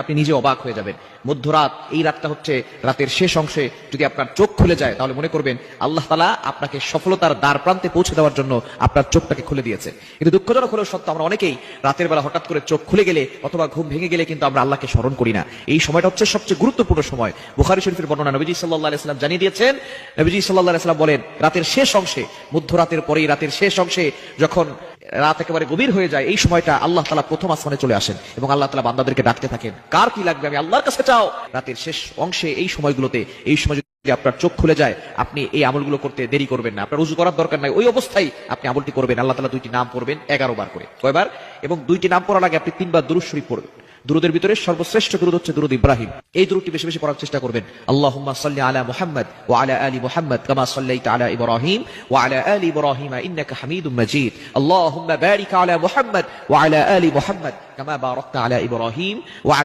আপনি নিজে অবাক হয়ে যাবেন। মধ্যরাত, এই রাতটা হচ্ছে রাতের শেষ অংশে যদি আপনার চোখ খুলে যায় তাহলে মনে করবেন আল্লাহ তাআলা আপনাকে সফলতার দ্বার প্রান্তে পৌঁছে দেওয়ার জন্য আপনার চোখটাকে খুলে দিয়েছে। কিন্তু দুঃখজনক হলেও সত্য, আমরা অনেকেই রাতের বেলা হঠাৎ করে চোখ খুলে গেলে অথবা ঘুম ভেঙে গেলে কিন্তু আমরা আল্লাহকে স্মরণ করি না। এই সময়টা হচ্ছে সবচেয়ে গুরুত্বপূর্ণ সময়। বুখারী শরীফের বর্ণনা, নবীজি সাল্লাল্লাহু আলাইহি ওয়াসাল্লাম জানিয়ে দিয়েছেন, নবীজি সাল্লাল্লাহু আলাইহি ওয়াসাল্লাম বলেন, রাতের শেষ অংশে, মধ্যরাতের পরেই রাতের শেষ অংশে যখন রাত একেবারে গভীর হয়ে যায়, এই সময়টা আল্লাহ তাআলা প্রথম আসমানে চলে আসেন এবং আল্লাহ তাআলা বান্দাদেরকে ডাকতে থাকেন, কার কি লাগবে আমি আল্লাহর কাছে চাও। রাতের শেষ অংশে এই সময়গুলোতে, এই সময় যদি আপনার চোখ খুলে যায়, আপনি এই আমলগুলো করতে দেরি করবেন না। আপনার ওযু করার দরকার নাই, ওই অবস্থায় আপনি আমলটি করবেন। আল্লাহ তাআলা দুইটি নাম পড়বেন 11 বার করে। কয়বার? এবং দুইটি নাম পড়ার আগে আপনি 3 বার দুরূদ শরীফ পড়বেন। দুরুদের ভিতরে সর্বশ্রেষ্ঠ দুরুদ হচ্ছে দুরুদ ইব্রাহিম। এই দুরুদটি বেশি বেশি পড়ার চেষ্টা করবেন। আল্লাহুম্মা সাল্লি আলা মুহাম্মাদ ওয়া আলা আলি মুহাম্মাদ কামা সাল্লাইতা আলা ইব্রাহিম ওয়া আলা আলি ইব্রাহিম ইন্নাকা হামিদুম মাজিদ। আল্লাহুম্মা বারিক আলা মুহাম্মাদ ওয়া আলা আলি মুহাম্মাদ কামা বারাকতা আলা ইব্রাহিম ওয়া